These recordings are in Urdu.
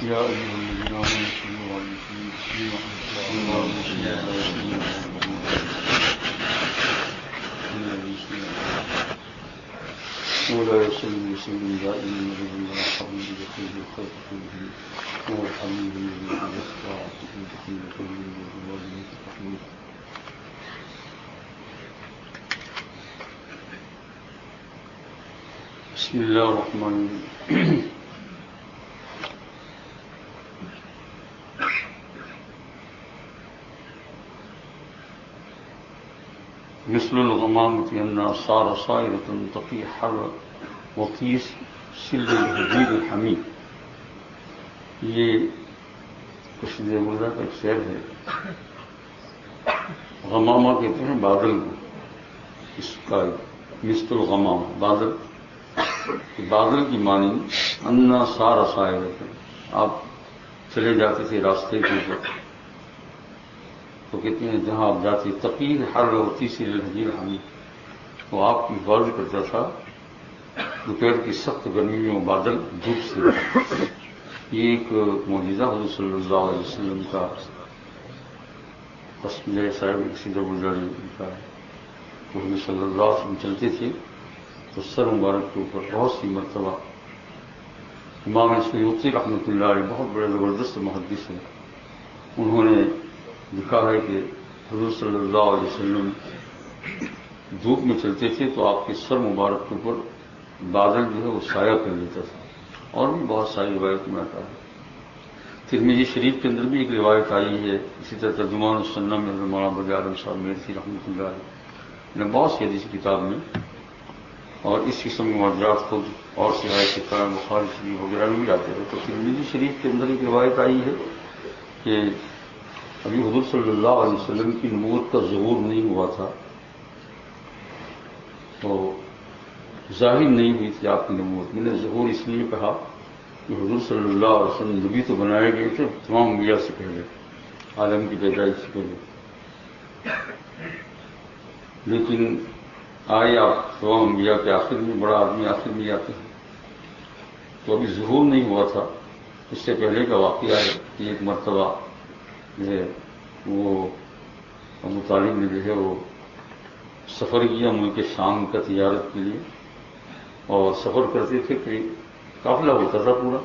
يا أيها الذين آمنوا صلوا عليه وسلموا تسليما اللهم صل على سيدنا محمد ولا يسلم وسلم دائما من حبيب خير الخلق كله هو الحميد الذي يسرع في كل قول ووالد الحميد. بسم الله الرحمن الرحيم. مثل الغمامة أنها صار صائرة تقي حر وقيس سل الحجير الحميد. یہ قصید مرزا کا ایک شعر ہے. غمامہ کہتے ہیں بادل کو، اس کا مثل الغمامہ بادل. بادل کی معنی انا سارا صائرۃ، آپ چلے جاتے تھے راستے کے اوپر تو کہتے ہیں جہاں آپ جاتے تقیر حر ہوتی سی الحجیر حمید، تو آپ کی حفاظت کرتا تھا دوپہر کی سخت گرمی میں بادل دھوپ سے. یہ ایک معجزہ حضور صلی اللہ علیہ وسلم کا میرے صاحب سیدھا گزاری کا ہے. حضور صلی اللہ علیہ وسلم چلتے تھے تو سر مبارک کے اوپر بہت سی مرتبہ. امام سیوطی رحمۃ اللہ علیہ بہت بڑے زبردست محدث ہیں، انہوں نے لکھا ہے کہ حضور صلی اللہ علیہ وسلم دھوپ میں چلتے تھے تو آپ کے سر مبارک کے اوپر بادل جو ہے وہ سایہ کر لیتا تھا. اور بھی بہت ساری روایت میں آتا ہے. ترمذی شریف کے اندر بھی ایک روایت آئی ہے، اسی طرح ترجمان السنہ میں مولانا بدر عالم صاحب میرسی رحمۃ اللہ علیہ نے بہت سی حدیث کتاب میں، اور اس قسم کے معجزات خود اور سیاحت کرام بخاری شریف وغیرہ میں بھی آتے ہیں. تو ترمذی شریف کے اندر ایک روایت آئی ہے کہ ابھی حضور صلی اللہ علیہ وسلم کی نبوت کا ظہور نہیں ہوا تھا، تو ظاہر نہیں ہوئی تھی آپ کی نبوت. میں نے ظہور اس لیے کہا کہ حضور صلی اللہ علیہ وسلم نبی تو بنائے گئے تھے تمام انبیاء سے پہلے، عالم کی پیدائش سے پہلے، لیکن آئے آپ تمام انبیاء کے آخر میں، بڑا آدمی آخر میں آتے ہیں، تو ابھی ظہور نہیں ہوا تھا. اس سے پہلے کا واقعہ ہے کہ ایک مرتبہ جو ہے وہ ابو طالب نے جو ہے وہ سفر کیا ملک شام کا تجارت کے لیے، اور سفر کرتے تھے کہ قافلہ ہوتا تھا، پورا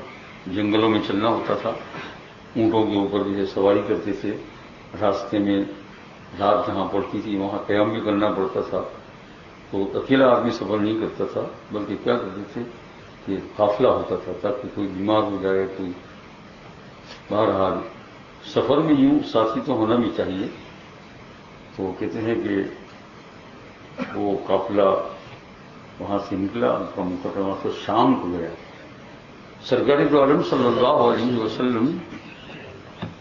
جنگلوں میں چلنا ہوتا تھا، اونٹوں کے اوپر جو ہے سواری کرتے تھے. راستے میں رات جہاں پڑتی تھی وہاں قیام بھی کرنا پڑتا تھا. تو اکیلا آدمی سفر نہیں کرتا تھا، بلکہ کیا کرتے تھے کہ قافلہ ہوتا تھا تاکہ کوئی بیمار ہو جائے کوئی. بہرحال سفر میں یوں ساتھی تو ہونا بھی چاہیے. تو کہتے ہیں کہ وہ قافلہ وہاں سے نکلا تو مقدمہ سے شام کو گیا. سرکار دو عالم صلی اللہ علیہ وسلم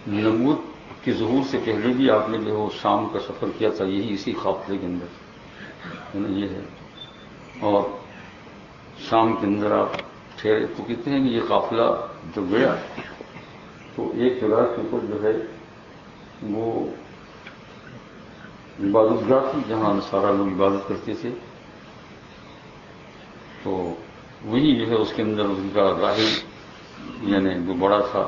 نبوت کے ظہور سے پہلے بھی آپ نے جو ہے شام کا سفر کیا تھا، یہی اسی قافلے کے اندر یہ ہے. اور شام کے اندر آپ ٹھہرے تو کہتے ہیں کہ یہ قافلہ جو گیا تو ایک جگہ کے اوپر جو ہے وہ عبادت گاہ تھی جہاں سارا لوگ عبادت کرتے تھے. تو وہی جو ہے اس کے اندر ان کا راہب یعنی جو بڑا تھا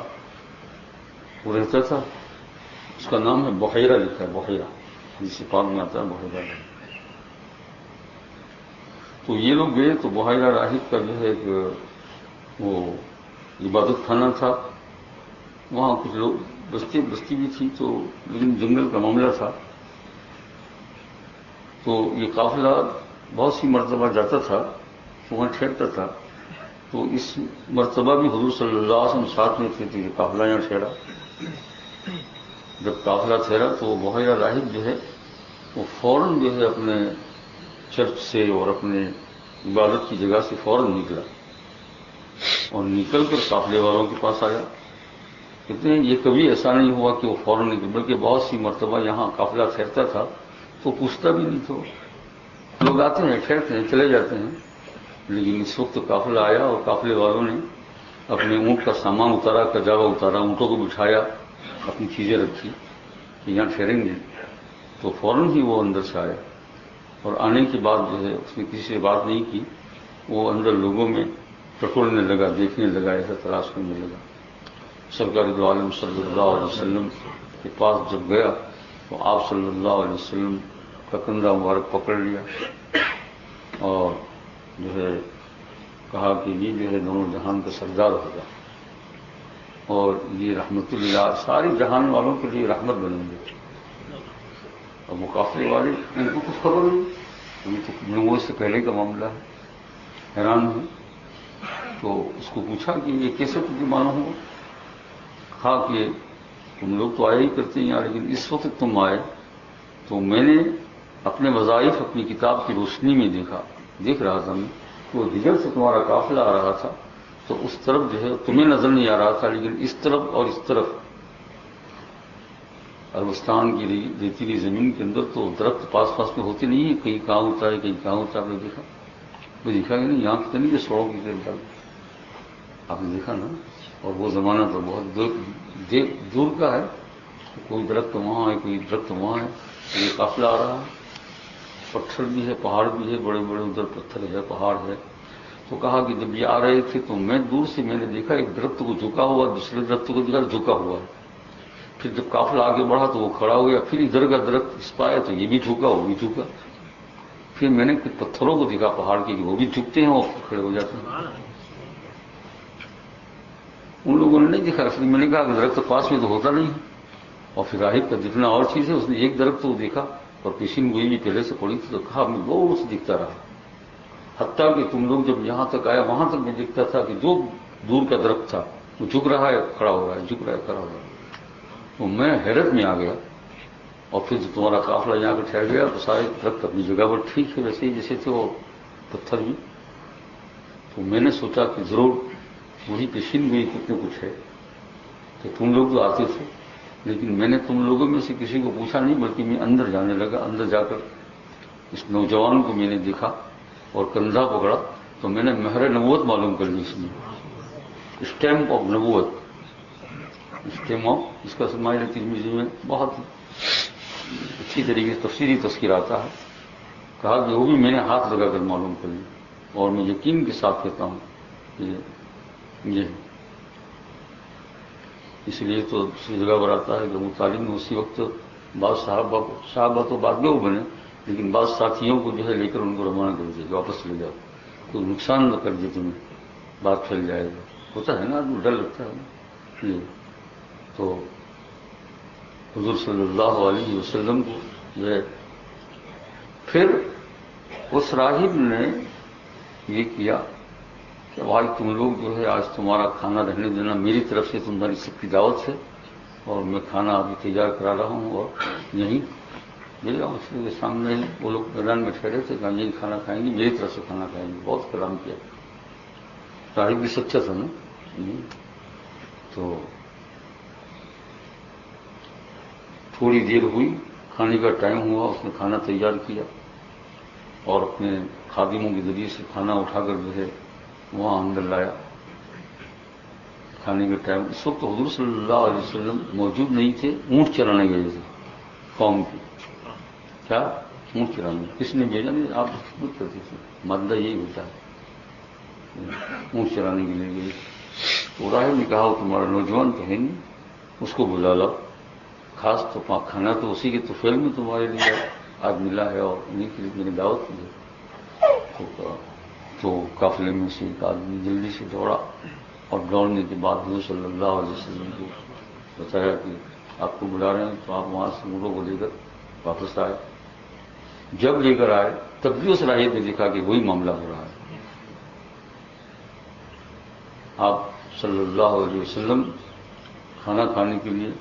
وہ رہتا تھا. اس کا نام ہے بحیرہ، لکھا ہے بحیرہ، جس سے پاک میں آتا ہے بحیرہ. تو یہ لوگ گئے تو بحیرہ راہب کا جو ہے ایک وہ عبادت خانہ تھا، وہاں کچھ لوگ بستی بھی تھی، تو لیکن جنگل کا معاملہ تھا. تو یہ قافلہ بہت سی مرتبہ جاتا تھا تو وہاں ٹھہرتا تھا. تو اس مرتبہ بھی حضور صلی اللہ علیہ وسلم ساتھ میں تھے تو یہ قافلہ یہاں ٹھہرا. جب قافلہ ٹھہرا تو وہ بحیرہ راہب جو ہے وہ فوراً جو ہے اپنے چرچ سے اور اپنے عبادت کی جگہ سے فوراً نکلا اور نکل کر قافلے والوں کے پاس آیا. کہتے ہیں یہ کبھی ایسا نہیں ہوا کہ وہ فوراً نکل، بلکہ بہت سی مرتبہ یہاں قافلہ ٹھہرتا تھا تو پوچھتا بھی نہیں تھا. لوگ آتے ہیں ٹھہرتے ہیں چلے جاتے ہیں، لیکن اس وقت قافلہ آیا اور قافلے والوں نے اپنے اونٹ کا سامان اتارا، کجاوا اتارا، اونٹوں کو بٹھایا، اپنی چیزیں رکھی کہ یہاں ٹھہریں گے. تو فوراً ہی وہ اندر سے آیا اور آنے کے بعد جو ہے اس نے کسی سے بات نہیں کی، وہ اندر لوگوں میں ٹٹولنے لگا، دیکھنے لگا، ایسا تلاش کرنے لگا. سرکار دو عالم صلی اللہ علیہ وسلم کے پاس جب گیا تو آپ صلی اللہ علیہ وسلم کا کندھا مبارک پکڑ لیا اور جو ہے کہا کہ یہ جو ہے دونوں جہان کا سردار ہوگا اور یہ رحمت اللہ ساری جہان والوں کے لیے رحمت بنیں گے. اور مقابلے والے ان کو کچھ خبر نہیں، ابھی تو نبوت سے پہلے کا معاملہ ہے. حیران ہوں تو اس کو پوچھا کہ یہ کیسے تجھے معلوم ہوا؟ کہا کہ تم لوگ تو آیا ہی کرتے ہیں یار، لیکن اس وقت تم آئے تو میں نے اپنے وظائف اپنی کتاب کی روشنی میں دیکھ رہا تھا میں کہ وہ ہجر سے تمہارا قافلہ آ رہا تھا تو اس طرف جو ہے تمہیں نظر نہیں آ رہا تھا، لیکن اس طرف اور اس طرف عربستان کی ریتیلی زمین کے اندر تو درخت پاس پاس میں ہوتے نہیں ہیں، کہیں کہاں ہوتا ہے کہیں کہاں ہوتا ہے. آپ نے دیکھا؟ وہ دیکھا کہ نہیں، یہاں تو نہیں کہ سڑوں کی طرف آپ نے دیکھا نا. اور وہ زمانہ تو بہت دور کا ہے، کوئی درخت وہاں ہے کوئی درخت وہاں ہے، یہ قافلہ آ رہا ہے. پتھر بھی ہے پہاڑ بھی ہے، بڑے بڑے ادھر پتھر ہے پہاڑ ہے. تو کہا کہ جب یہ آ رہے تھے تو میں دور سے میں نے دیکھا ایک درخت کو جھکا ہوا، دوسرے درخت کو دیکھا جھکا ہوا ہے. پھر جب قافلہ آگے بڑھا تو وہ کھڑا ہو گیا، پھر ادھر کا درخت اس پایا تو یہ بھی جھکا وہ بھی جھکا. پھر میں نے کچھ پتھروں کو دیکھا پہاڑ کے کہ وہ بھی جھکتے ہیں اور کھڑے ہو جاتے ہیں. ان لوگوں نے نہیں دیکھا. پھر میں نے کہا کہ درخت پاس میں تو ہوتا نہیں ہے. اور پھر راہب کا دکھنا اور چیز ہے، اس نے ایک درخت کو دیکھا اور پیشین گوئی بھی پہلے سے پڑی تھی تو کہا میں دور سے دکھتا رہا، حتیٰ کہ تم لوگ جب یہاں تک آیا وہاں تک میں دیکھتا تھا کہ جو دور کا درخت تھا وہ جھک رہا ہے کھڑا ہو رہا ہے، جھک رہا ہے کھڑا ہو رہا ہے. تو میں حیرت میں آ گیا. اور پھر جب تمہارا قافلہ یہاں پہ ٹھہر گیا تو سارے درخت اپنی جگہ پر ٹھیک ہے ویسے ہی جیسے تھے وہ پتھر بھی. تو میں نے سوچا کہ ضرور وہی پیشین گوئی کتنے کچھ ہے کہ تم لوگ تو آتے تھے، لیکن میں نے تم لوگوں میں سے کسی کو پوچھا نہیں بلکہ میں اندر جانے لگا. اندر جا کر اس نوجوان کو میں نے دیکھا اور کندھا پکڑا تو میں نے مہر نبوت معلوم کر لی. اس میں اسٹیمپ آف نبوت، اسٹیمپ آف، اس کا سماعی ترمذی میں بہت اچھی طریقے سے تفصیلی تذکر آتا ہے. کہا کہ وہ بھی میں نے ہاتھ لگا کر معلوم کر لی اور میں یقین کے ساتھ کہتا ہوں کہ یہ اس لیے تو دوسری جگہ پر آتا ہے کہ مطالب نے اسی وقت بعض صحابہ تو بعد میں وہ بنے، لیکن بعض ساتھیوں کو جو ہے لے کر ان کو روانہ کر دیا کہ واپس لے جاؤ، کوئی نقصان نہ کر دے تمہیں، بات پھیل جائے گا. ہوتا ہے نا آدمی ڈر لگتا ہے. یہ تو حضور صلی اللہ علیہ وسلم کو جو ہے پھر اس راہب نے یہ کیا کہ بھائی تم لوگ جو ہے آج تمہارا کھانا رہنے دینا میری طرف سے تمہاری سب کی دعوت ہے اور میں کھانا ابھی تیار کرا رہا ہوں اور یہیں میرے مسئلے کے سامنے وہ لوگ میدان میں ٹھہرے تھے کہ یہی کھانا کھائیں گے، میری طرف سے کھانا کھائیں گے. بہت کلام کیا. راہب بھی سچا تھا نا. تو تھوڑی دیر ہوئی، کھانے کا ٹائم ہوا، اس نے کھانا تیار کیا اور اپنے خادموں کے ذریعے سے کھانا اٹھا کر جو ہے وہاں اندر لایا. کھانے کا ٹائم اس وقت حضور صلی اللہ علیہ وسلم موجود نہیں تھے، اونٹ چرانے گئے تھے قوم کی. کیا اونٹ چرانے؟ کس نے بھیجا؟ نہیں، آپ خدمت کرتے تھے، مادہ یہی ہوتا ہے، اونٹ چرانے کے لیے گئے. تو راہب نے کہا وہ تمہارا نوجوان تو ہے نہیں، اس کو بلا لاؤ، خاص تو کھانا تو اسی کے توفیل میں تمہارے لیے آج ملا ہے اور انہیں کے لیے میں نے دعوت کی ہے. تو قافلے میں سے ایک آدمی جلدی سے دوڑا اور دوڑنے کے بعد حضور صلی اللہ علیہ وسلم کو بتایا کہ آپ کو بلا رہے ہیں، تو آپ وہاں سے اونٹوں کو لے کر واپس آئے. جب لے کر آئے تب بھی اس راہب نے دیکھا کہ وہی معاملہ ہو رہا ہے. آپ صلی اللہ علیہ وسلم کھانا کھانے کے لیے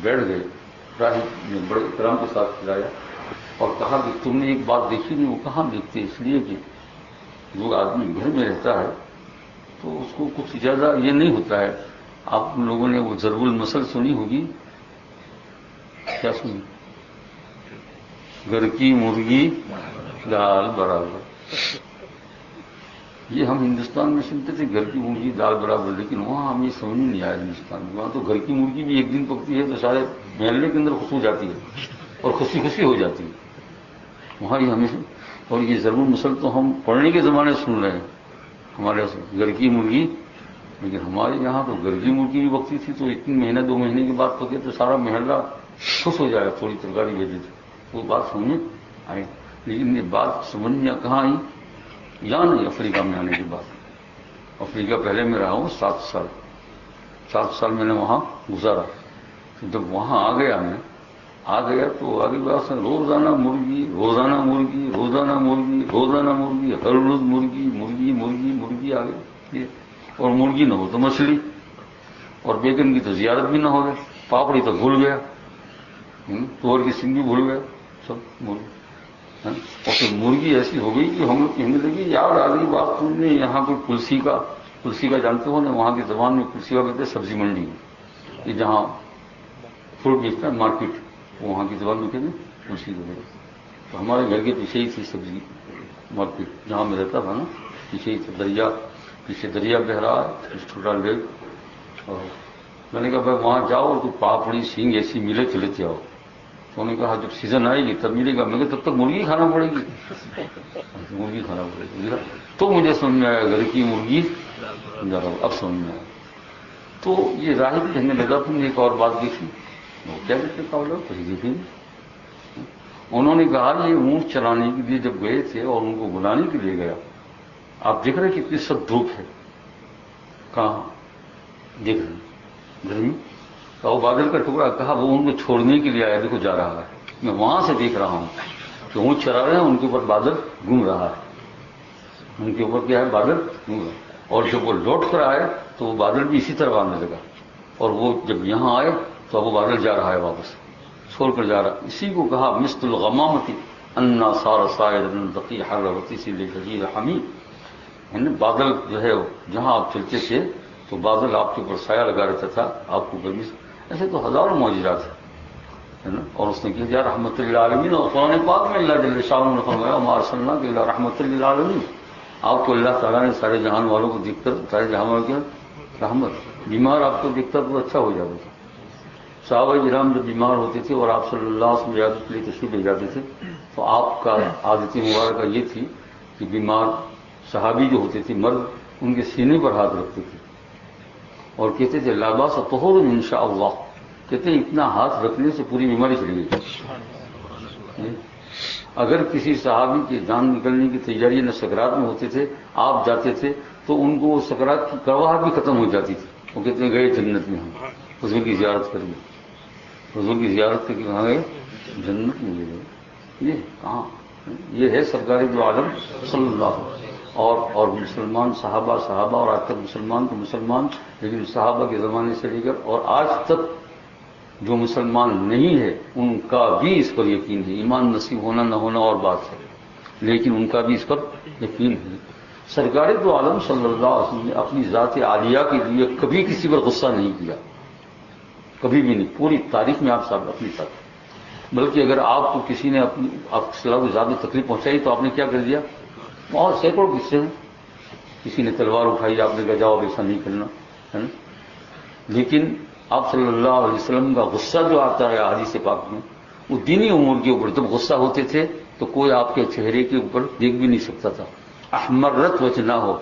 بیٹھ گئے. راہب نے بڑے احترام کے ساتھ کھلایا اور کہا کہ تم نے ایک بات دیکھی نہیں. وہ کہاں دیکھتے؟ اس لیے کہ جو آدمی گھر میں رہتا ہے تو اس کو کچھ زیادہ یہ نہیں ہوتا ہے. آپ لوگوں نے وہ ضرب المثل سنی ہوگی، کیا سنی؟ گھر کی مرغی دال برابر. یہ ہم ہندوستان میں سنتے تھے گھر کی مرغی دال برابر، لیکن وہاں ہمیں سمجھ نہیں آیا. ہندوستان میں وہاں تو گھر کی مرغی بھی ایک دن پکتی ہے تو سارے محلے کے اندر خوش ہو جاتی ہے اور خوشی خوشی ہو جاتی ہے. وہاں یہ ہمیں اور یہ ضرب المثل تو ہم پڑھنے کے زمانے سن رہے ہیں. ہمارے گھر کی مرغی لیکن ہمارے یہاں تو گرجی مرغی بھی بکتی تھی تو 3 مہینے 2 مہینے کے بعد پکے تو سارا محلہ خوش ہو جائے، تھوڑی ترکاری بھیجی تھی، وہ بات سمجھ آئی. لیکن یہ بات سمجھ میں کہاں آئی؟ یہاں نہیں، افریقہ میں آنے کے بعد. افریقہ پہلے میں رہا ہوں 7 سال میں نے وہاں گزارا. تو جب وہاں آ گیا تو آگے بات روزانہ مرغی، روزانہ مرغی، روزانہ مرغی، روزانہ مرغی، ہر روز مرغی مرغی مرغی مرغی آ گئی. اور مرغی نہ ہو تو مچھلی، اور بیگن کی تو زیارت بھی نہ ہو گئے، پاپڑی تو بھول گیا، تور کی سنگ بھی بھول گیا، سب مرغی. اور پھر مرغی ایسی ہو گئی کہ ہم لوگ کہنے لگے یار آ گئی بات تم نے یہاں کوئی کلسی کا جانتے ہو نا، وہاں کی زبان میں کلسی کا کہتے ہیں سبزی منڈی، یہ جہاں فروٹ بیچتا ہے مارکیٹ، وہاں کی زبان میں کہتے ہیں کلسی کا. تو ہمارے گھر کے پیچھے ہی تھی سبزی مارکیٹ، جہاں میں رہتا تھا نا پیچھے ہی تھا، پیچھے دریا بہ رہا ہے، چھوٹا لیک. اور میں نے کہا بھائی وہاں جاؤ تو پاپڑی سینگ ایسی ملے تو لیتے آؤ. تو انہوں نے کہا جب سیزن آئے گی تب ملے گا. میں نے کہا تب تک مرغی کھانا پڑے گی. مرغی کھانا پڑے گی تو مجھے سمجھ میں آیا گھر کی مرغی اب سمجھ میں آیا. تو یہ راہب کہنے لگا تم نے ایک اور بات دیکھی. وہ کیا دیکھتے پاؤ کچھ دیکھی. انہوں نے کہا یہ اونٹ چلانے کے لیے جب گئے تھے اور ان کو بلانے کے لیے گیا، آپ دیکھ رہے کتنی سخت دھوپ ہے، کہاں دیکھ رہے گرمی کا وہ بادل کا ٹکڑا. کہا وہ ان کو چھوڑنے کے لیے آیا، دیکھو جا رہا ہے، میں وہاں سے دیکھ رہا ہوں کہ اونٹ چلا رہے ہیں، ان کے اوپر بادل گھوم رہا ہے، ان کے اوپر کیا ہے بادل گھوم رہا ہے. اور جب وہ لوٹ کر آئے تو وہ بادل بھی اسی طرح آنے لگا. اور وہ جب یہاں آئے تو اب وہ بادل جا رہا ہے، واپس چھوڑ کر جا رہا. اسی کو کہا مثل الغمامتی انا صار صاعدا بقی حرتی سی لجیل حمید. بادل جو ہے جہاں آپ چلتے تھے تو بادل آپ کے اوپر سایہ لگا رہتا تھا، آپ کو گرمی سے. ایسے تو ہزاروں معجزات ہیں نا. اور اس نے کہا رحمت للعالمین. اور قرآن پاک میں اللہ جل شانہ نے فرمایا وما ارسلناک الا رحمت للعالمین. آپ کو اللہ تعالیٰ نے سارے جہان والوں کو دیکھ کر، سارے جہان والوں کی رحمت. بیمار آپ کو دیکھتا تو اچھا ہو جاتا تھا. صحابہ کرام جب بیمار ہوتے تھے اور آپ صلی اللہ علیہ وسلم عیادت کے لیے تشریف لے جاتے تھے تو آپ کا عادت مبارکہ یہ تھی کہ بیمار صحابی جو ہوتے تھے مرد ان کے سینے پر ہاتھ رکھتے تھے اور کہتے تھے لا باس طہور ان شاء اللہ. کہتے ہیں اتنا ہاتھ رکھنے سے پوری بیماری چلی گئی. اگر کسی صحابی کی جان نکلنے کی تیاری نہ سکرات میں ہوتے تھے، آپ جاتے تھے تو ان کو وہ سکرات کی کڑواہٹ بھی ختم ہو جاتی تھی. وہ کہتے ہیں گئے جنت میں، ہم حضور کی زیارت کر گئے، حضور کی زیارت کر کے کہاں گئے جنت میں گئے. یہ کہاں؟ یہ ہے سرکار دو عالم صلی اللہ علیہ وسلم. اور مسلمان صحابہ اور آج تک مسلمان تو مسلمان، لیکن صحابہ کے زمانے سے لے کر اور آج تک جو مسلمان نہیں ہے ان کا بھی اس پر یقین ہے. ایمان نصیب ہونا نہ ہونا اور بات ہے، لیکن ان کا بھی اس پر یقین ہے. سرکار دو عالم صلی اللہ علیہ وسلم نے اپنی ذات عالیہ کے لیے کبھی کسی پر غصہ نہیں کیا، کبھی بھی نہیں، پوری تاریخ میں آپ صاحب اپنی ساتھ. بلکہ اگر آپ کو کسی نے اپنی آپ کو زیادہ تکلیف پہنچائی تو آپ نے کیا کر دیا؟ بہت سینکڑوں قصے ہیں. کسی نے تلوار اٹھائی، آپ نے کہا جاؤ ایسا نہیں کرنا، ہے نا. لیکن آپ صلی اللہ علیہ وسلم کا غصہ جو آتا ہے حدیث پاک میں، وہ دینی امور کے اوپر جب غصہ ہوتے تھے تو کوئی آپ کے چہرے کے اوپر دیکھ بھی نہیں سکتا تھا. احمرت وجہ نہ ہو،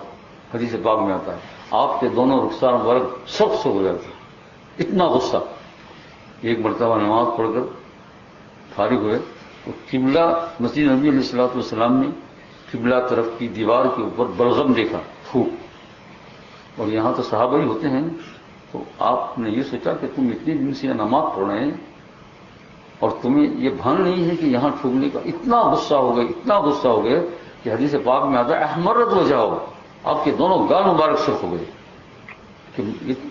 حدیث پاک میں آتا ہے آپ کے دونوں رخسار مبارک سخت سے ہو جاتے، اتنا غصہ. ایک مرتبہ نماز پڑھ کر فارغ ہوئے تو قبلہ مسجد نبی علیہ الصلوۃ والسلام نے قبلہ طرف کی دیوار کے اوپر بلغم دیکھا، پھوک. اور یہاں تو صحابہ ہی ہوتے ہیں. تو آپ نے یہ سوچا کہ تم اتنی دن سے نماز پڑھ رہے ہیں اور تمہیں یہ بھان نہیں ہے کہ یہاں ٹھوکنے کا. اتنا غصہ ہو گیا، اتنا غصہ ہو گیا کہ حدیث پاک میں آتا ہے احمرت وجہ ہو، آپ کے دونوں گال مبارک سرخ ہو گئے کہ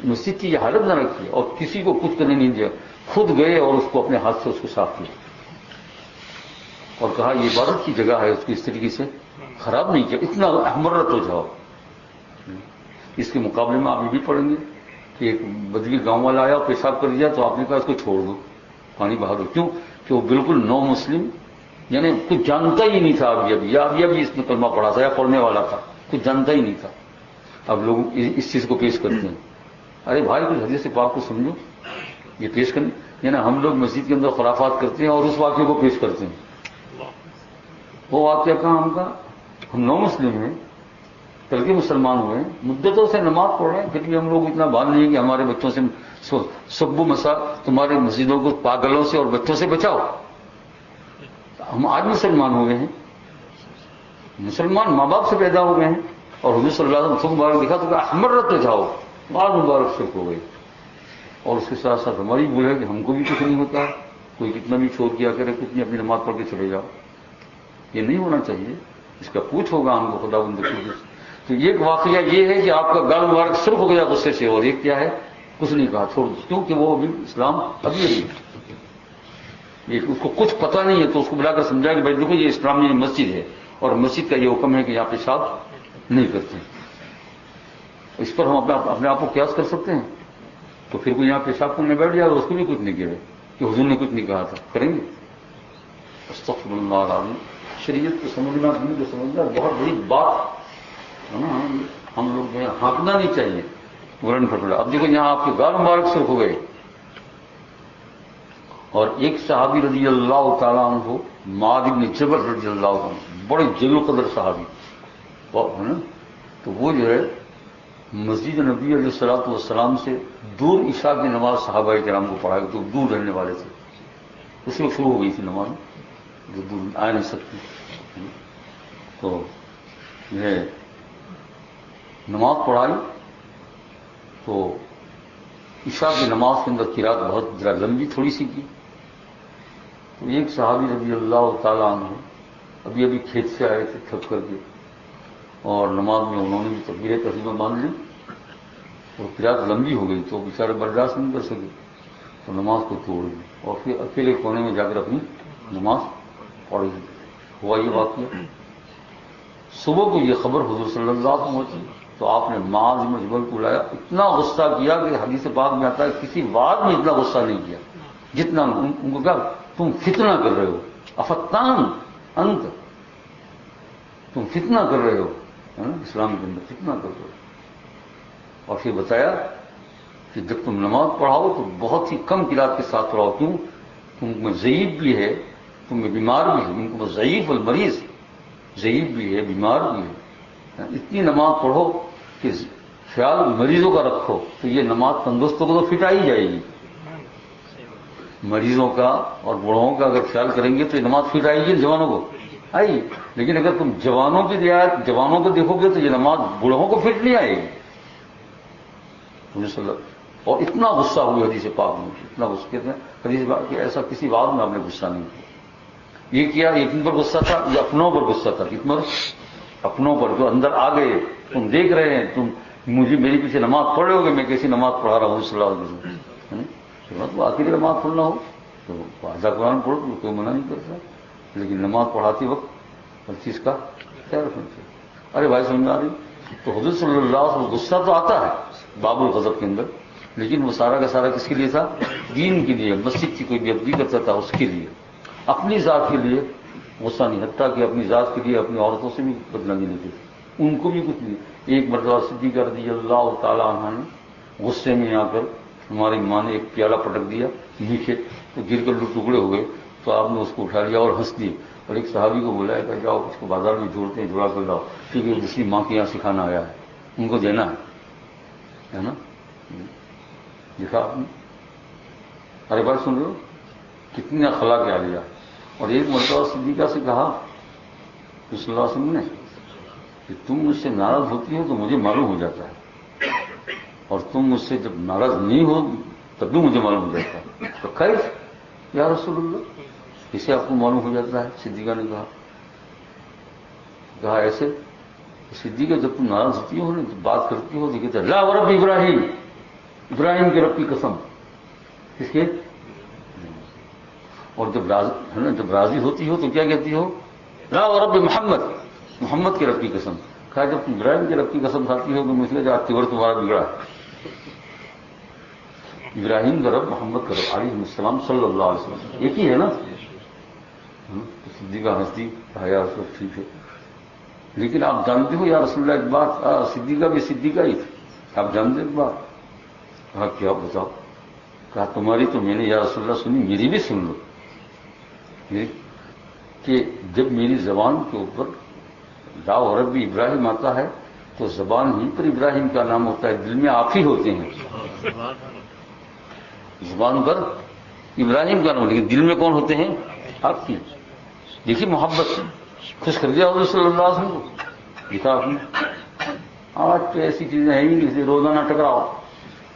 مسجد کی یہ حالت نہ رکھی اور کسی کو کچھ کرنے نہیں دیا. خود گئے اور اس کو اپنے ہاتھ سے اس کو صاف کیا اور کہا یہ عبادت کی جگہ ہے، اس کو اس طریقے سے خراب نہیں کیا. اتنا احمرت ہو جاؤ. اس کے مقابلے میں آپ یہ بھی پڑھیں گے کہ ایک بدوی گاؤں والا آیا اور پیشاب کر دیا تو آپ نے کہا اس کو چھوڑ دو، پانی بہا دو. کیوں؟ کہ وہ بالکل نو مسلم، یعنی کچھ جانتا ہی نہیں تھا. ابھی اس نے کلمہ پڑھا تھا یا پڑھنے والا تھا، کچھ جانتا ہی نہیں تھا. اب لوگ اس چیز کو پیش کرتے ہیں. ارے بھائی کچھ حدیث پاک کو سمجھو. یہ پیش کرنے یعنی ہم لوگ مسجد کے اندر خرافات کرتے ہیں اور اس واقعے کو پیش کرتے ہیں. وہ واقعہ کہاں ہم کا؟ ہم نو مسلم ہیں، کل کے مسلمان ہوئے ہیں، مدتوں سے نماز پڑھ رہے ہیں، پھر بھی ہم لوگ اتنا بھال نہیں ہے کہ ہمارے بچوں سے سبو مسا تمہاری مسجدوں کو پاگلوں سے اور بچوں سے بچاؤ. ہم آج مسلمان ہو گئے ہیں، مسلمان ماں باپ سے پیدا ہو گئے ہیں، اور حضور صلی اللہ علیہ وسلم مبارک دکھا تو کہ احمرت جاؤ بعض مبارک شرک ہو گئے. اور اس کے ساتھ ساتھ ہماری بھول ہے کہ ہم کو بھی کچھ نہیں ہوتا، کوئی کتنا بھی چھوڑ کیا کرے، کتنی اپنی نماز پڑھ کے چلے جاؤ. یہ نہیں ہونا چاہیے، اس کا پوچھ ہوگا ہم کو خدا بند کی. تو ایک واقعہ یہ ہے کہ آپ کا گال مبارک سرخ ہو گیا غصے سے، اور ایک کیا ہے کچھ نہیں کہا چھوڑ، کیونکہ وہ ابھی اسلام ابھی اس کو کچھ پتہ نہیں ہے. تو اس کو بلا کر سمجھایا کہ بھائی دیکھو یہ اسلامی مسجد ہے اور مسجد کا یہ حکم ہے کہ یہاں پیشاب نہیں کرتے. اس پر ہم اپنے آپ کو قیاس کر سکتے ہیں. تو پھر کوئی یہاں پیشاب کرنے بیٹھ جائے اور اس کو بھی کچھ نہیں کہے کہ حضور نے کچھ نہیں کہا تھا، کریں گے؟ استغفر اللہ العظیم. شریعت کو سمجھنا، دین کو سمجھنا بہت بڑی بات ہے نا. ہم لوگ جو ہے ہانکنا نہیں چاہیے ورن پھٹولا. اب دیکھو یہاں آپ کے گال مبارک سرخ ہو گئے. اور ایک صحابی رضی اللہ تعالیٰ عنہ معاذ بن جبل رضی اللہ عنہ، بڑے جلیل القدر صحابی ہے نا. تو وہ جو ہے مسجد نبی علیہ الصلوۃ والسلام سے دور عشاء کی نماز صحابہ کرام کو پڑھا، تو دور رہنے والے تھے. اس وقت شروع ہو گئی تھی نماز، جو دور آ نہیں سکتی. تو یہ نماز پڑھائی تو عشاء کی نماز کے اندر قرات بہت ذرا لمبی تھوڑی سی کی. تو ایک صحابی رضی اللہ تعالیٰ عنہ ابھی ابھی کھیت سے آئے تھے تھک کر کے، اور نماز میں انہوں نے بھی تکبیر تحریمہ مان لی، اور قرات لمبی ہو گئی تو بیچارے برداشت نہیں کر سکے، تو نماز کو توڑ دی اور پھر اکیلے کونے میں جا کر اپنی نماز پڑھ دی. ہوا یہ واقعہ. صبح کو یہ خبر حضور صلی اللہ علیہ وسلم ہوتی تو آپ نے معاذ بن جبل کو لایا، اتنا غصہ کیا کہ حدیث پاک میں آتا ہے کسی بات میں اتنا غصہ نہیں کیا جتنا ان کو کہا تم فتنہ کر رہے ہو، افتان انت، تم فتنہ کر رہے ہو اسلام کے اندر، فتنہ کر رہے ہو. اور پھر بتایا کہ جب تم نماز پڑھاؤ تو بہت ہی کم قرات کے ساتھ پڑھاؤ، کیوں؟ تم میں ضعیف بھی ہے، تم میں بیمار بھی ہے، ان کو ضعیف المریض، ضعیف بھی ہے بیمار بھی ہے. اتنی نماز پڑھو کہ خیال مریضوں کا رکھو، تو یہ نماز تندرستوں کو تو فٹ آئی جائے گی، مریضوں کا اور بوڑھوں کا اگر خیال کریں گے تو یہ نماز فٹ آئے گی جوانوں کو آئی. لیکن اگر تم جوانوں کی رعایت جوانوں کو دیکھو گے تو یہ نماز بوڑھوں کو فٹ نہیں آئے گی. اور اتنا غصہ ہوئی حدیث پاک میں، اتنا غصہ کہتے ہیں حدیث پاک کہ ایسا کسی بات میں آپ نے غصہ نہیں کیا. یہ کیا ایک ان پر غصہ تھا، یہ اپنوں پر غصہ تھا. کتنا اپنوں پر جو اندر آ گئے، تم دیکھ رہے ہیں، تم مجھے میری پیچھے نماز پڑھ رہے ہو گے میں کیسی نماز پڑھا رہا ہوں صلی اللہ علیہ وسلم. تو آخری نماز پڑھنا ہو تو آدھا قرآن پڑھو تو کوئی منع نہیں کرتا، لیکن نماز پڑھاتے وقت ہر چیز کا خیال رکھنا چاہیے. ارے بھائی سمجھ آ رہی؟ تو حضور صلی اللہ علیہ وسلم غصہ تو آتا ہے باب الغضب کے اندر، لیکن وہ سارا کا سارا کس کے لیے تھا؟ دین کے لیے. مسجد کی کوئی بے ادبی کرتا تھا اس کے لیے، اپنی ذات کے لیے غصہ نہیں. حتیٰ کہ اپنی ذات کے لیے اپنی عورتوں سے بھی بدنامی نہیں کی، ان کو بھی کچھ نہیں. ایک مرتبہ صدیقہ رضی اللہ تعالیٰ عنہ نے غصے میں آ کر ہماری ماں نے ایک پیالہ پٹک دیا نیچے، تو گر کر ٹکڑے ہو گئے. تو آپ نے اس کو اٹھا لیا اور ہنس دیے، اور ایک صحابی کو بلایا کہ جاؤ اس کو بازار میں جوڑتے ہیں، جوڑا کر لاؤ، کیونکہ دوسری ماں کے یہاں سکھانا آیا ہے، ان کو دینا ہے نا. دیکھا آپ نے؟ ارے بھائی سن رہے ہو کتنی اخلاق کیا لیا. اور ایک مرتبہ صدیقہ سے کہا صلی اللہ علیہ وسلم نے کہ تم مجھ سے ناراض ہوتی ہو تو مجھے معلوم ہو جاتا ہے، اور تم مجھ سے جب ناراض نہیں ہو تب بھی مجھے معلوم ہو جاتا ہے. تو خیر یا رسول اللہ اسے آپ کو معلوم ہو جاتا ہے؟ صدیقہ نے کہا ایسے. صدیقہ جب تم ناراض ہوتی ہو نا، بات کرتی ہو تو کہتے ہیں لا ورب ابراہیم، ابراہیم کے رب کی قسم. کس کے؟ اور جب راضی ہوتی ہو تو کیا کہتی ہو؟ لا ورب محمد، محمد کے رب کی قسم. کہا جب تم ابراہیم کے رب کی قسم کھاتی ہو تو مجھے جا تیور تمہارا بگڑا ہے. ابراہیم کا رب محمد کا رب علیہ السلام صلی اللہ علیہ وسلم ایک ہی ہے نا. صدیقہ ہنستی کہا سب ٹھیک ہے، لیکن آپ جانتے ہو یا رسول اللہ ایک بات، صدیقہ بھی صدیقہ ہی تھی، آپ جانتے ایک بات؟ کہا کیا بتاؤ؟ کہا تمہاری تو میں نے یا رسول اللہ سنی، میری بھی سن لو. کہ جب میری زبان کے اوپر لا رب ابراہیم آتا ہے تو زبان ہی پر ابراہیم کا نام ہوتا ہے، دل میں آپ ہی ہوتے ہیں. زبان پر ابراہیم کا نام، لیکن دل میں کون ہوتے ہیں؟ آپ کی. دیکھیے محبت خوش کر دیا حضور صلی اللہ علیہ وسلم کو، دیکھا آپ نے. آج تو ایسی چیزیں ہیں ہی نہیں، جیسے روزانہ ٹکراؤ،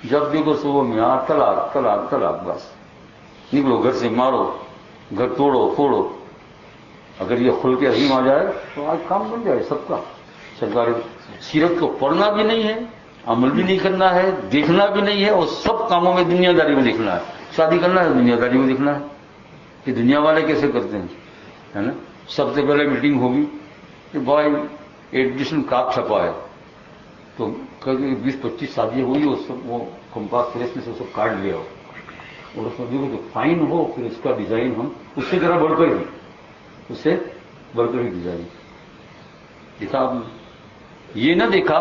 جب دیکھو صبح میں طلاق طلاق طلاق، بس نکلو گھر سے، مارو، گھر توڑو پھوڑو. اگر یہ کھل کے عظیم آ جائے تو آج کام بن جائے سب کا. سرکاری سیرت کو پڑھنا بھی نہیں ہے، عمل بھی نہیں کرنا ہے، دیکھنا بھی نہیں ہے، اور سب کاموں میں دنیا داری میں دیکھنا ہے. شادی کرنا ہے دنیا داری میں دیکھنا ہے کہ دنیا والے کیسے کرتے ہیں، ہے نا. سب سے پہلے میٹنگ ہوگی کہ بھائی ایڈمیشن کارڈ چھپا ہے، تو 20-25 شادیاں ہوئی، وہ کمپاس پریس میں سے سب کارڈ لے آؤ، اور اس میں دیکھو جو فائن ہو پھر اس کا ڈیزائن ہم اس سے ذرا بڑھ کر ہی، اس سے بڑھ کر ہی ڈیزائن. دیکھا آپ نے؟ یہ نہ دیکھا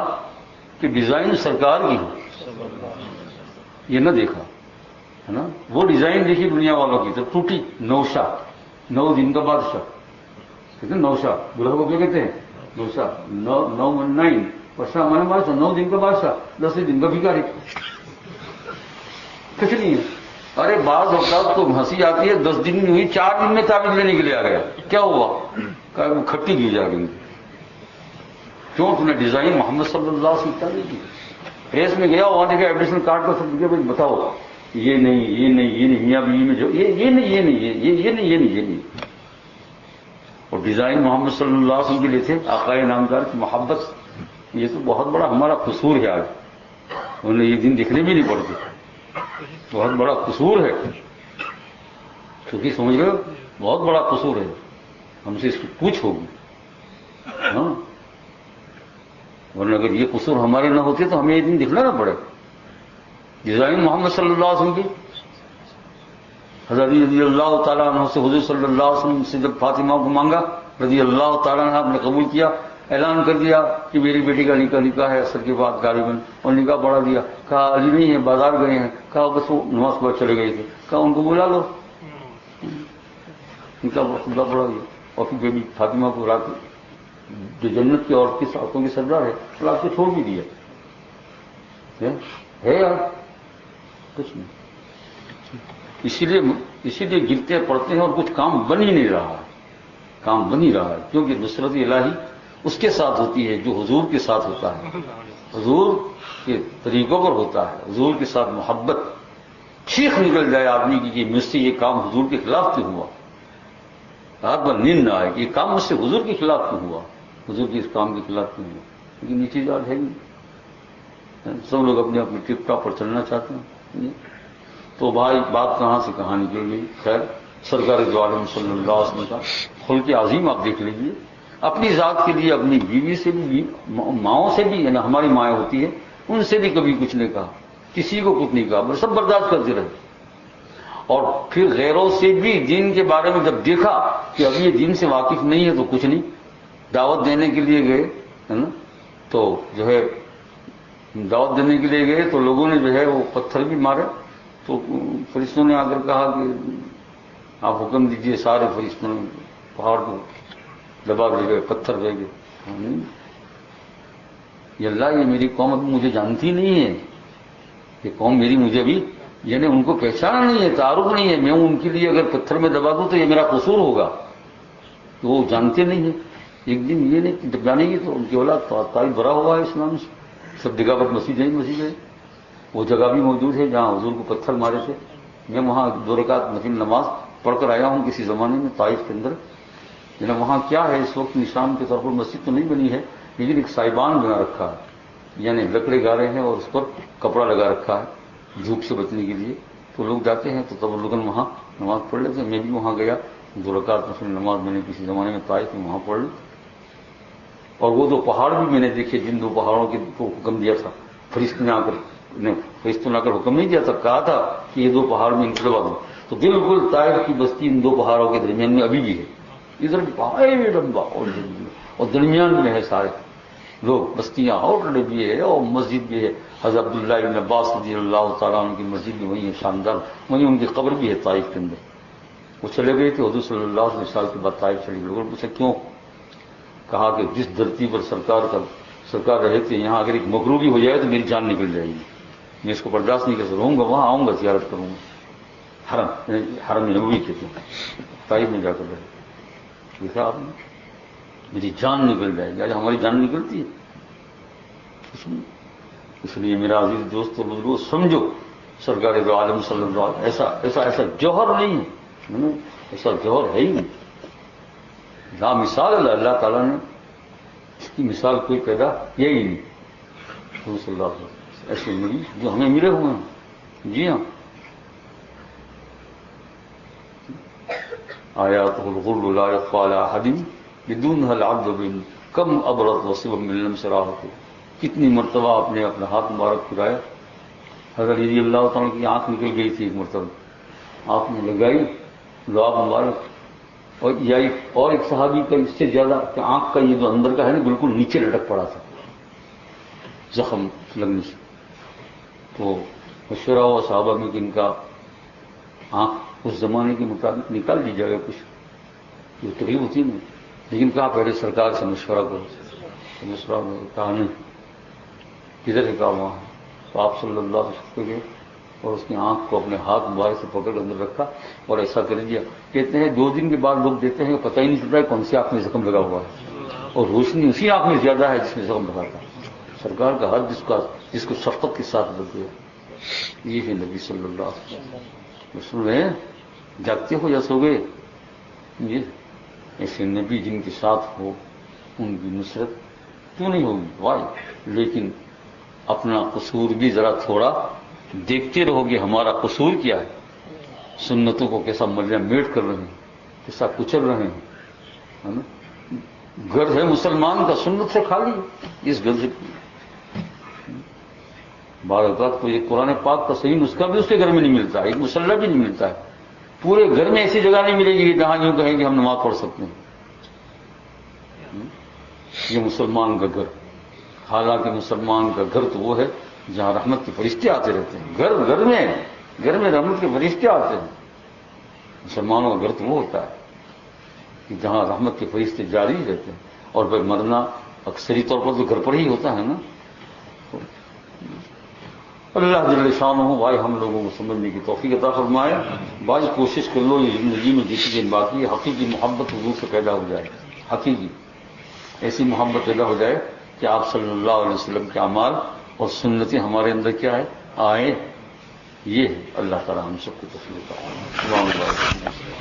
کہ ڈیزائن سرکار کی ہو، یہ نہ دیکھا، ہے نا. وہ ڈیزائن دیکھی دنیا والوں کی تو ٹوٹی. نوشا، 9 دن کا بادشاہ کہتے ہیں، نوشا دلہا کو کیا کہتے ہیں؟ نوشا. 9 بادشاہ ہمارے بادشاہ، 9 دن کا بادشاہ، 10 دن کا بھکاری. کچھ نہیں ہے. ارے بعض اوقات تو ہنسی آتی ہے، 10 دن میں ہوئی، 4 دن میں تعویذ لینے کے لیے آ گیا. کیا ہوا؟ کہ وہ کھٹی کی جا گئی. کیوں؟ تم نے ڈیزائن محمد صلی اللہ علیہ وسلم نہیں کی. پریس میں گیا، وہاں دیکھا ایڈمیشن کارڈ کا سرٹیفکیٹ، بھائی بتاؤ یہ نہیں یہ نہیں یہ نہیں، میاں بیوی میں جو یہ نہیں یہ نہیں یہ نہیں یہ نہیں یہ نہیں. اور ڈیزائن محمد صلی اللہ علیہ وسلم کے لیے تھے، آقائے نامدار کی محبت. یہ تو بہت بڑا ہمارا قصور ہے. آج انہیں یہ دن دکھنے بھی نہیں پڑتے، بہت بڑا قصور ہے. کیونکہ سمجھ رہے ہو، بہت بڑا قصور ہے. ہم سے اس کی پوچھ ہوگی، ہاں. ورنہ اگر یہ قصور ہمارے نہ ہوتے تو ہمیں یہ دن دکھنا نہ پڑے. ڈیزائن محمد صلی اللہ علیہ وسلم کی. حضرت علی رضی اللہ تعالیٰ عنہ سے حضور صلی اللہ علیہ وسلم سے جب فاطمہ کو مانگا رضی اللہ تعالیٰ عنہ، آپ نے قبول کیا، اعلان کر دیا کہ میری بیٹی کا نکاح ہے اثر کے بعد غالباً، اور نکاح پڑھا دیا. کہا علی نہیں ہے، بازار گئے ہیں. کہا بس وہ نماز پڑھ چلے گئے تھے. کہا ان کو بلا لو، نکاح خدا پڑھا دیا. اور پھر بیٹی فاطمہ کو رات جو جنت کی عورت کی عورتوں کی سردار ہے، رات کو چھوڑ بھی دیا ہے یار. کچھ نہیں. اسی لیے گرتے پڑتے ہیں اور کچھ کام بن ہی نہیں رہا ہے. کام بن ہی رہا ہے کیونکہ نصرت الہی اس کے ساتھ ہوتی ہے جو حضور کے ساتھ ہوتا ہے، حضور کے طریقوں پر ہوتا ہے، حضور کے ساتھ محبت. چیخ نکل جائے آدمی کی کہ مجھ سے یہ کام حضور کے خلاف کیوں ہوا، رات بھر نیند نہ آئے کہ یہ کام مجھ سے حضور کے خلاف کیوں ہوا، حضور کے اس کام کے خلاف کیوں ہوا. لیکن یہ چیز آج ہے نہیں. سب لوگ اپنے اپنے ٹپ ٹاپ پر چلنا چاہتے ہیں. تو بھائی بات کہاں سے کہاں نکل گئی. خیر، سرکار دو عالم صلی اللہ علیہ وسلم کا خلق عظیم آپ دیکھ لیجیے. اپنی ذات کے لیے اپنی بیوی سے بھی، ماؤں سے بھی، یعنی ہماری مائیں ہوتی ہے، ان سے بھی کبھی کچھ نہیں کہا، کسی کو کچھ نہیں کہا، بس سب برداشت کرتے رہے. اور پھر غیروں سے بھی دین کے بارے میں جب دیکھا کہ اب یہ دین سے واقف نہیں ہے تو کچھ نہیں، دعوت دینے کے لیے گئے، ہے نا، تو جو ہے دعوت دینے کے لیے گئے تو لوگوں نے جو ہے وہ پتھر بھی مارے. تو فرشتوں نے آ کر کہا کہ آپ حکم دیجئے. سارے فرشتوں نے پہاڑ کو دبا دے گئے، پتھر دے گئے. یہ اللہ، یہ میری قوم ابھی مجھے جانتی نہیں ہے، یہ قوم میری مجھے بھی، یعنی ان کو پہچانا نہیں ہے، تعارف نہیں ہے. میں ان کے لیے اگر پتھر میں دبا دوں تو یہ میرا قصور ہوگا. تو وہ جانتے نہیں ہیں. ایک دن یہ نہیں جب جانے گی تو ان کی اولاد طائف بھرا ہوا ہے اسلام سے، سب جگہ پر مسجدیں. وہ جگہ بھی موجود ہے جہاں حضور کو پتھر مارے تھے. میں وہاں 2 رکعت نفل نماز پڑھ کر آیا ہوں کسی زمانے میں طائف کے اندر. یعنی وہاں کیا ہے اس وقت نشان کے طور پر مسجد تو نہیں بنی ہے، لیکن ایک سائبان بنا رکھا ہے، یعنی لکڑے گارے ہیں اور اس پر کپڑا لگا رکھا ہے دھوپ سے بچنے کے لیے. تو لوگ جاتے ہیں تو تبرکاً وہاں نماز پڑھ لیتے ہیں. میں بھی وہاں گیا، 2 رکعت نفل نماز میں نے کسی زمانے میں طائف میں وہاں پڑھ لی. اور وہ 2 پہاڑ بھی میں نے دیکھے جن 2 پہاڑوں کے کو حکم دیا تھا فرشتوں نے آ کر حکم نہیں دیا تھا، کہا تھا کہ یہ 2 پہاڑ میں نکلوا دو. تو بالکل طائف کی بستی ان 2 پہاڑوں کے درمیان میں ابھی بھی ہے. ادھر پہاڑ لمبا اور درمیان میں ہے سارے لوگ، بستیاں اور بھی ہے اور مسجد بھی ہے. حضرت عبداللہ ابن عباس رضی اللہ تعالیٰ عنہ کی مسجد بھی وہیں ہے، شاندار. وہیں ان کی قبر بھی ہے طائف کے اندر. وہ چلے گئے تھے حضور صلی اللہ علیہ وسلم کے بعد طائف چلے گئے. لوگوں نے پوچھا کیوں؟ کہا کہ جس دھرتی پر سرکار کا سرکار رہے تھے یہاں اگر ایک مکروہ بھی ہو جائے تو میری جان نکل جائے گی، میں اس کو برداشت نہیں کر سکتا، رہوں گا وہاں، آؤں گا زیارت کروں گا، حرم نبوی کہتے ہیں، طائف میں جا کر رہے، دیکھا آپ نے، میری جان نکل جائے گی، آج ہماری جان نکلتی ہے، اس لیے میرا عزیز دوست اور بزرگوں سمجھو، سرکار دو عالم صلی اللہ علیہ وسلم ایسا جوہر نہیں ہے، ایسا جوہر ہے ہی نہیں، لا مثال اللہ تعالیٰ نے اس کی مثال کوئی پیدا کیا ہی نہیں، صلی اللہ علیہ وسلم ایسے نبی جو ہمیں ملے ہوئے ہیں، جی ہاں، آیات الغر لا يخفى على احد بدونها العبد کم ابرت وصب من لمس راحت، کتنی مرتبہ آپ نے اپنا ہاتھ مبارک پھرایا، حضرت رضی اللہ تعالیٰ کی آنکھ نکل گئی تھی ایک مرتبہ، آپ نے لگائی دعا مبارک، اور ایک صحابی کا اس سے زیادہ کہ آنکھ کا یہ جو اندر کا ہے نا بالکل نیچے لٹک پڑا تھا زخم لگنے سے، تو مشورہ ہوا صحابہ میں کہ ان کا آنکھ اس زمانے کے مطابق نکال دی جائے گا، کچھ جو تکلیف ہوتی نہیں، لیکن کہا پہلے سرکار سے مشورہ کرو، تو مشورہ کہا نہیں، کدھر ہے کہا وہاں، تو آپ صلی اللہ علیہ وسلم گئے اور اس کی آنکھ کو اپنے ہاتھ مبارک سے پکڑ کر اندر رکھا اور ایسا کر دیا، کہتے ہیں 2 دن کے بعد لوگ دیتے ہیں پتہ ہی نہیں چلتا ہے کون سی آنکھ میں زخم لگا ہوا ہے، اور روشنی اسی آنکھ میں زیادہ ہے جس میں زخم لگا تھا، سرکار کا ہر جس کو شفقت کے ساتھ لگ گیا، یہ ہے نبی صلی اللہ علیہ وسلم، سن رہے ہیں، جاگتے ہو یا سو گئے، یہ ایسے نبی جن کے ساتھ ہو ان کی نصرت کیوں نہیں ہوگی، وائی، لیکن اپنا قصور بھی ذرا تھوڑا دیکھتے رہو گے، ہمارا قصور کیا ہے، سنتوں کو کیسا ملیہ میٹ کر رہے ہیں، کیسا کچل رہے ہیں، گھر ہے مسلمان کا سنت سے خالی، اس گھر سے بعض اوقات کو یہ قرآن پاک کا صحیح نسخہ بھی اس کے گھر میں نہیں ملتا ہے، ایک مسلح بھی نہیں ملتا ہے، پورے گھر میں ایسی جگہ نہیں ملے گی کہ جہاں یوں کہیں کہ ہم نماز پڑھ سکتے ہیں، یہ مسلمان کا گھر، حالانکہ مسلمان کا گھر تو وہ ہے جہاں رحمت کے فرشتے آتے رہتے ہیں، گھر میں رحمت کے فرشتے آتے ہیں، مسلمانوں کا گھر تو وہ ہوتا ہے کہ جہاں رحمت کے فرشتے جاری رہتے ہیں، اور پھر مرنا اکثری طور پر تو گھر پر ہی ہوتا ہے نا، اللہ جل شانہ بھائی ہم لوگوں کو سمجھنے کی توفیق عطا فرمائے، بھائی کوشش کر لو یہ زندگی میں جتنی دن باقی ہے حقیقی محبت حضور سے پیدا ہو جائے، حقیقی ایسی محبت پیدا ہو جائے کہ آپ صلی اللہ علیہ وسلم کے اعمال اور سنتیں ہمارے اندر کیا ہے آئیں، یہ اللہ تعالیٰ ہم سب کو توفیق عطا فرمائے۔